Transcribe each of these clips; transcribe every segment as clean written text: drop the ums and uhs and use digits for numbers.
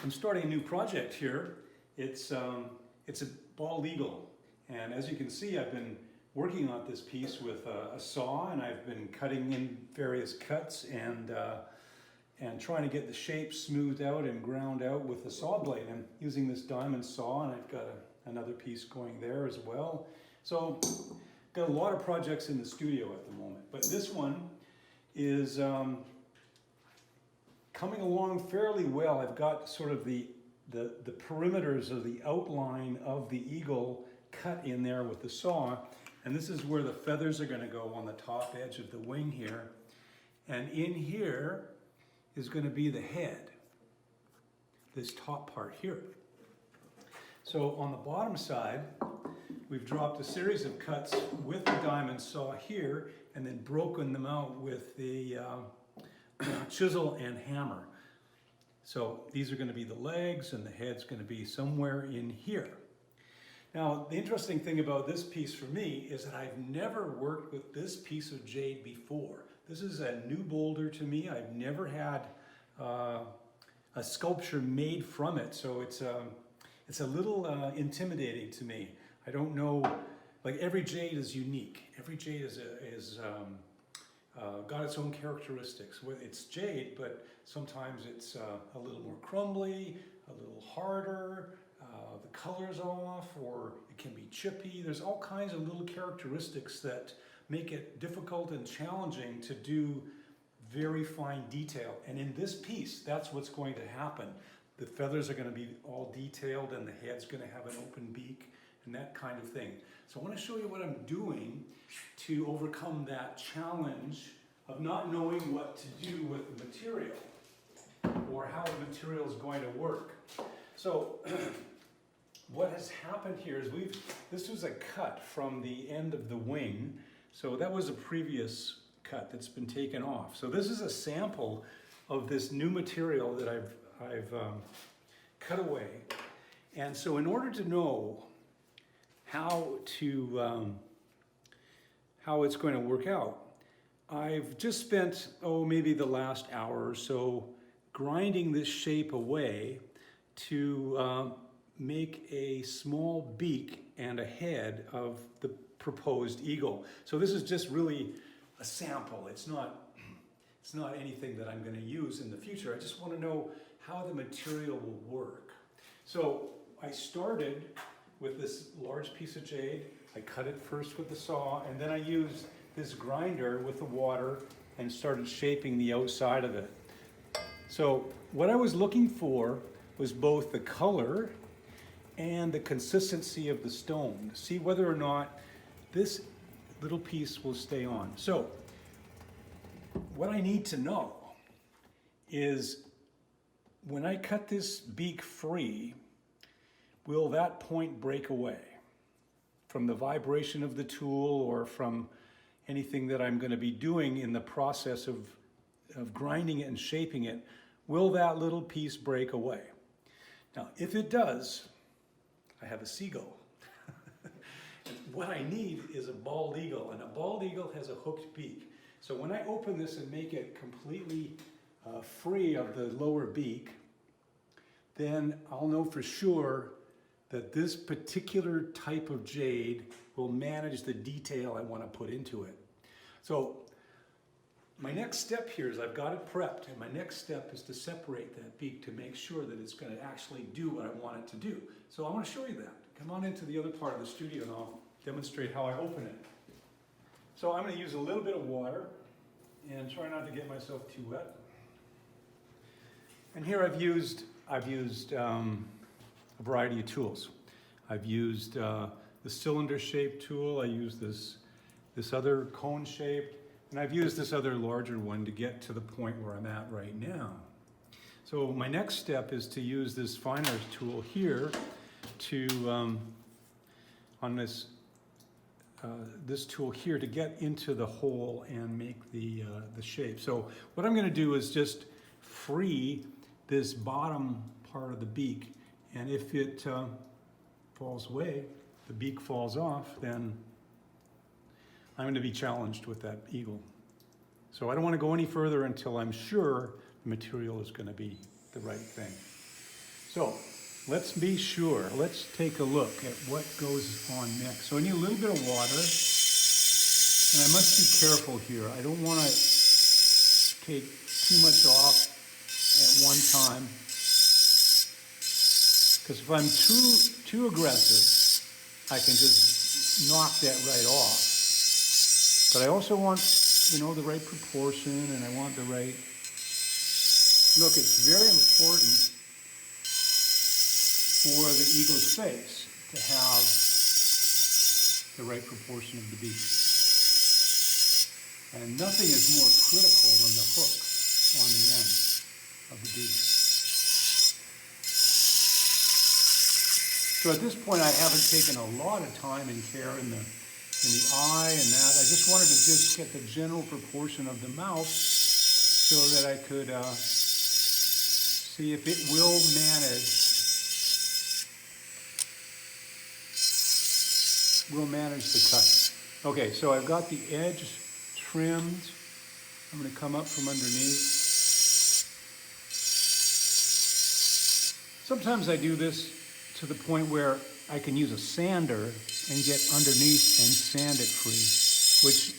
I'm starting a new project here. It's a bald eagle, and as you can see, I've been working on this piece with a saw, and I've been cutting in various cuts and trying to get the shape smoothed out and ground out with the saw blade. I'm using this diamond saw, and I've got another piece going there as well. So, got a lot of projects in the studio at the moment, but this one is coming along fairly well. I've got sort of the perimeters of the outline of the eagle cut in there with the saw, and this is where the feathers are going to go on the top edge of the wing here. And in here is going to be the head, this top part here. So on the bottom side, we've dropped a series of cuts with the diamond saw here, and then broken them out with the chisel and hammer. So these are going to be the legs, and the head's going to be somewhere in here. Now, the interesting thing about this piece for me is that I've never worked with this piece of jade before. This is a new boulder to me. I've never had a sculpture made from it, so it's a little intimidating to me. I don't know, like every jade is unique. Every jade is got its own characteristics. It's jade, but sometimes it's a little more crumbly, a little harder, the color's off, or it can be chippy. There's all kinds of little characteristics that make it difficult and challenging to do very fine detail. And in this piece, that's what's going to happen. The feathers are going to be all detailed, and the head's going to have an open beak and that kind of thing. So I want to show you what I'm doing to overcome that challenge of not knowing what to do with the material or how the material is going to work. So what has happened here is this was a cut from the end of the wing. So that was a previous cut that's been taken off. So this is a sample of this new material that I've cut away. And so in order to know how it's going to work out, I've just spent, maybe the last hour or so grinding this shape away to make a small beak and a head of the proposed eagle. So this is just really a sample. It's not anything that I'm going to use in the future. I just want to know how the material will work. So I started with this large piece of jade. I cut it first with the saw, and then I used this grinder with the water and started shaping the outside of it. So what I was looking for was both the color and the consistency of the stone, to see whether or not this little piece will stay on. So what I need to know is, when I cut this beak free, will that point break away from the vibration of the tool or from anything that I'm going to be doing in the process of grinding it and shaping it? Will that little piece break away? Now, if it does, I have a seagull. What I need is a bald eagle, and a bald eagle has a hooked beak. So when I open this and make it completely free of the lower beak, then I'll know for sure that this particular type of jade will manage the detail I want to put into it. So my next step here is I've got it prepped, and my next step is to separate that beak to make sure that it's going to actually do what I want it to do. So I want to show you that. Come on into the other part of the studio and I'll demonstrate how I open it. So I'm going to use a little bit of water and try not to get myself too wet. And here I've used a variety of tools. I've used the cylinder-shaped tool. I used this other cone-shaped, and I've used this other larger one to get to the point where I'm at right now. So my next step is to use this fine art tool here to on this tool here to get into the hole and make the shape. So what I'm going to do is just free this bottom part of the beak, and if it falls away, the beak falls off, then I'm going to be challenged with that eagle. So I don't want to go any further until I'm sure the material is going to be the right thing. So let's be sure. Let's take a look at what goes on next. So I need a little bit of water, and I must be careful here. I don't want to take too much off at one time, because if I'm too aggressive, I can just knock that right off. But I also want, the right proportion, and I want the right, look, it's very important for the eagle's face to have the right proportion of the beak. And nothing is more critical than the hook on the end of the beak. So at this point, I haven't taken a lot of time and care in the eye and that. I just wanted to just get the general proportion of the mouth so that I could see if it will manage the cut. Okay, so I've got the edge trimmed. I'm going to come up from underneath. Sometimes I do this to the point where I can use a sander and get underneath and sand it free, which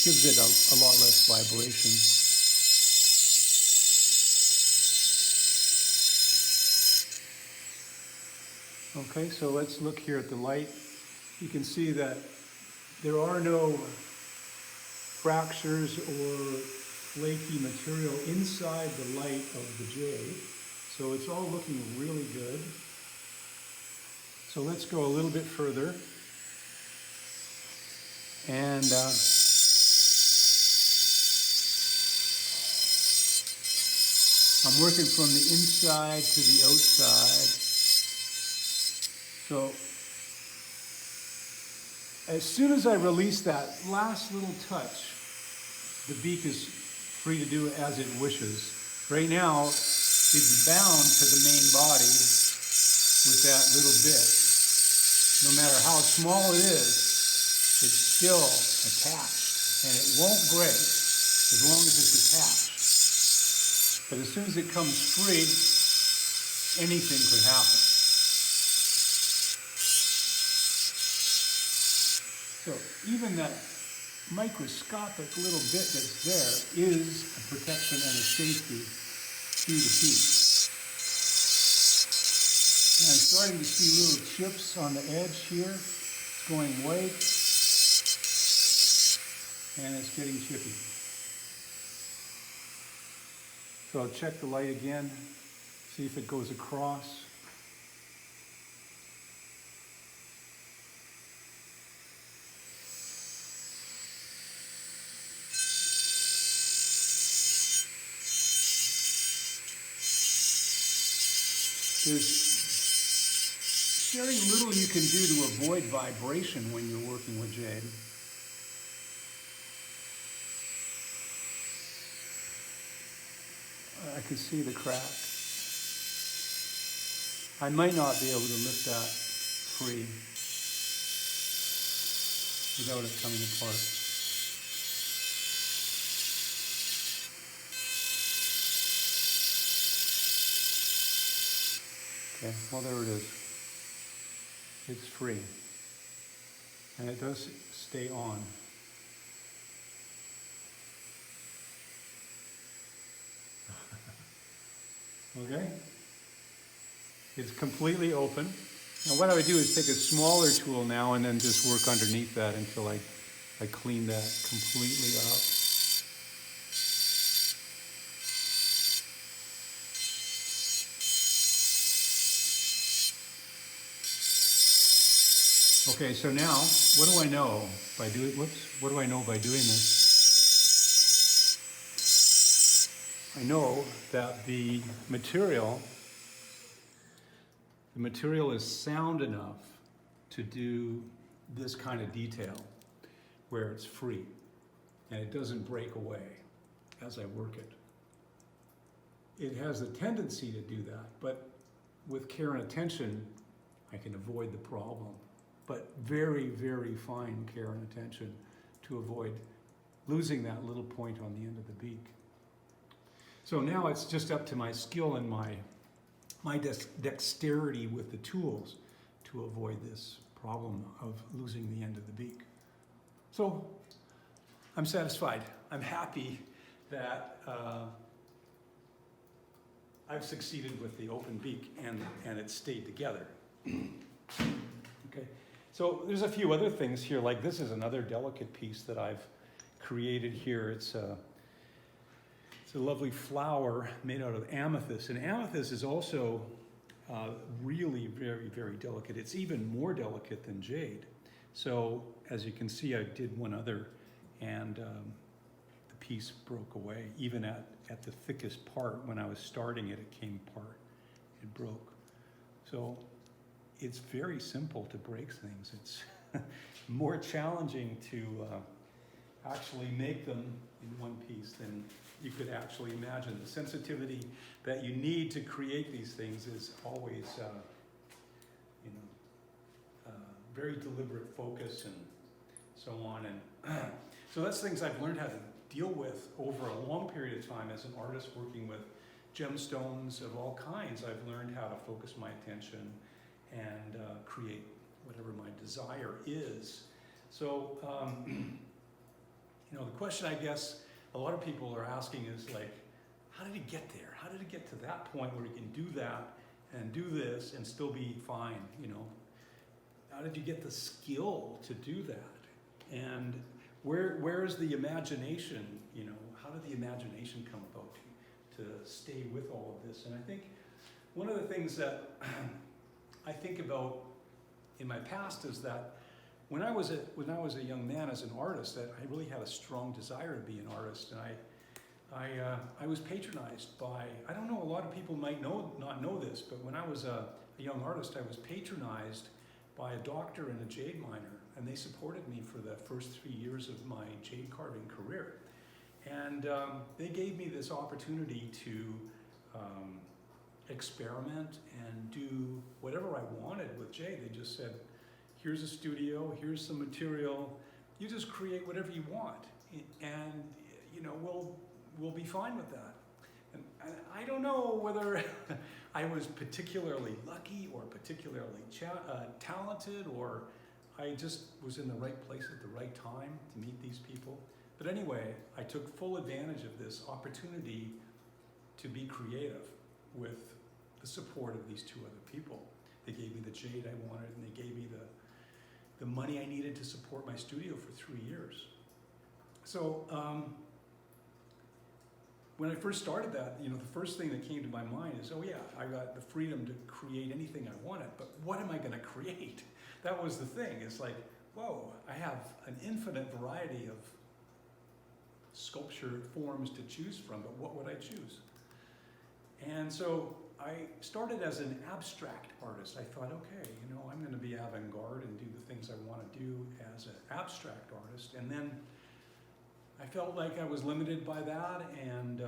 gives it a lot less vibration. Okay, so let's look here at the light. You can see that there are no fractures or flaky material inside the light of the jade. So it's all looking really good. So let's go a little bit further. And I'm working from the inside to the outside. So as soon as I release that last little touch, the beak is free to do as it wishes. Right now, it's bound to the main body with that little bit. No matter how small it is, it's still attached, and it won't break as long as it's attached. But as soon as it comes free, anything could happen. So even that microscopic little bit that's there is a protection and a safety to the piece. And I'm starting to see little chips on the edge here. It's going white, and it's getting chippy. So I'll check the light again, see if it goes across. There's very little you can do to avoid vibration when you're working with jade. I can see the crack. I might not be able to lift that free without it coming apart. Okay, well there it is. It's free. And it does stay on. Okay? It's completely open. Now what I would do is take a smaller tool now and then just work underneath that until I clean that completely up. Okay, so now, what do I know by doing, what do I know by doing this? I know that the material is sound enough to do this kind of detail where it's free and it doesn't break away as I work it. It has a tendency to do that, but with care and attention, I can avoid the problem. But very, very fine care and attention to avoid losing that little point on the end of the beak. So now it's just up to my skill and my my dexterity with the tools to avoid this problem of losing the end of the beak. So I'm satisfied. I'm happy that I've succeeded with the open beak and it stayed together. Okay, so there's a few other things here, like this is another delicate piece that I've created here. It's a lovely flower made out of amethyst, and amethyst is also really very, very delicate. It's even more delicate than jade. So as you can see, I did one other, and the piece broke away. Even at the thickest part, when I was starting it, it came apart. It broke. So it's very simple to break things. It's more challenging to actually make them in one piece than you could actually imagine. The sensitivity that you need to create these things is always, very deliberate focus and so on. And so that's things I've learned how to deal with over a long period of time as an artist working with gemstones of all kinds. I've learned how to focus my attention and create whatever my desire is. So, the question I guess a lot of people are asking is like, how did he get there? How did he get to that point where he can do that and do this and still be fine, How did you get the skill to do that? And where's the imagination, How did the imagination come about to stay with all of this? And I think one of the things that I think about in my past is that when I was a young man as an artist, that I really had a strong desire to be an artist, and I was patronized by, I don't know, a lot of people might not know this, but when I was a young artist, I was patronized by a doctor and a jade miner, and they supported me for the first 3 years of my jade carving career. And they gave me this opportunity to experiment and do whatever I wanted with jade. They just said, here's a studio, here's some material, you just create whatever you want, and we'll be fine with that. And I don't know whether I was particularly lucky or particularly talented, or I just was in the right place at the right time to meet these people. But anyway, I took full advantage of this opportunity to be creative with the support of these two other people. They gave me the jade I wanted, and they gave me the money I needed to support my studio for 3 years. So when I first started that, the first thing that came to my mind is, oh yeah, I got the freedom to create anything I wanted, but what am I going to create? That was the thing. It's like, whoa, I have an infinite variety of sculpture forms to choose from, but what would I choose? And so I started as an abstract artist. I thought, okay, I'm going to be avant-garde and do the things I want to do as an abstract artist. And then I felt like I was limited by that, and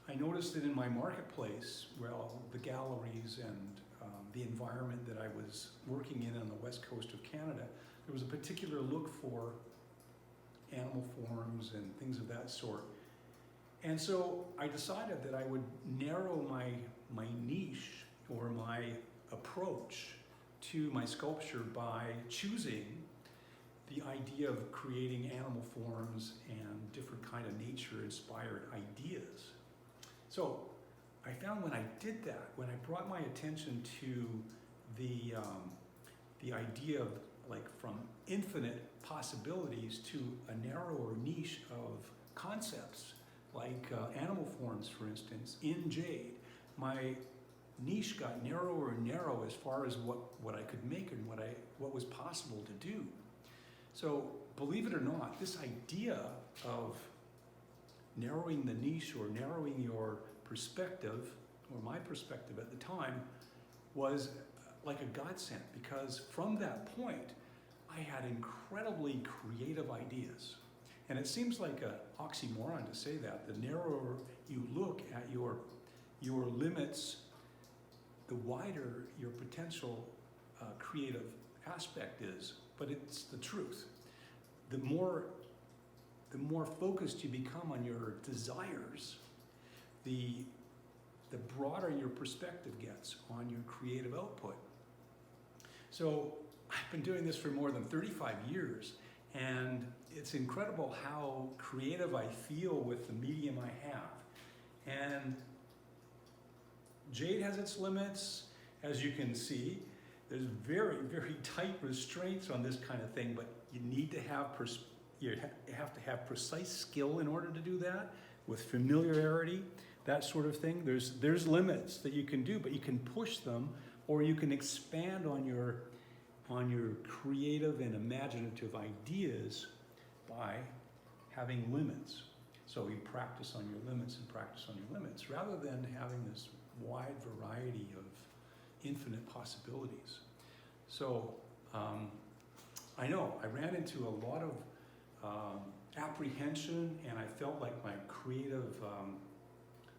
I noticed that in my marketplace, the galleries and the environment that I was working in on the west coast of Canada, there was a particular look for animal forms and things of that sort. And so I decided that I would narrow my niche or my approach to my sculpture by choosing the idea of creating animal forms and different kind of nature-inspired ideas. So I found when I did that, when I brought my attention to the idea of from infinite possibilities to a narrower niche of concepts, like animal forms, for instance, in jade, my niche got narrower and narrow as far as what I could make and what was possible to do. So believe it or not, this idea of narrowing the niche or narrowing your perspective, or my perspective at the time, was like a godsend, because from that point, I had incredibly creative ideas. And it seems like an oxymoron to say that. The narrower you look at your limits, the wider your potential creative aspect is. But it's the truth. The more focused you become on your desires, the the broader your perspective gets on your creative output. So I've been doing this for more than 35 years, and it's incredible how creative I feel with the medium I have. And jade has its limits, as you can see. There's very, very tight restraints on this kind of thing, but you need to have you have to have precise skill in order to do that, with familiarity, that sort of thing. There's limits that you can do, but you can push them, or you can expand on your creative and imaginative ideas by having limits. So you practice on your limits and practice on your limits, rather than having this wide variety of infinite possibilities. So I know I ran into a lot of apprehension, and I felt like my creative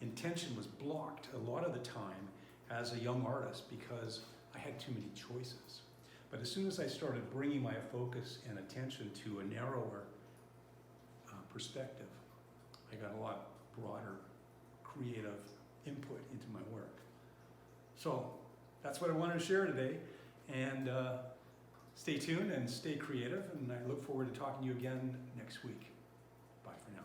intention was blocked a lot of the time as a young artist because I had too many choices. But as soon as I started bringing my focus and attention to a narrower perspective, I got a lot broader creative input into my work. So that's what I wanted to share today, and stay tuned and stay creative, and I look forward to talking to you again next week. Bye for now.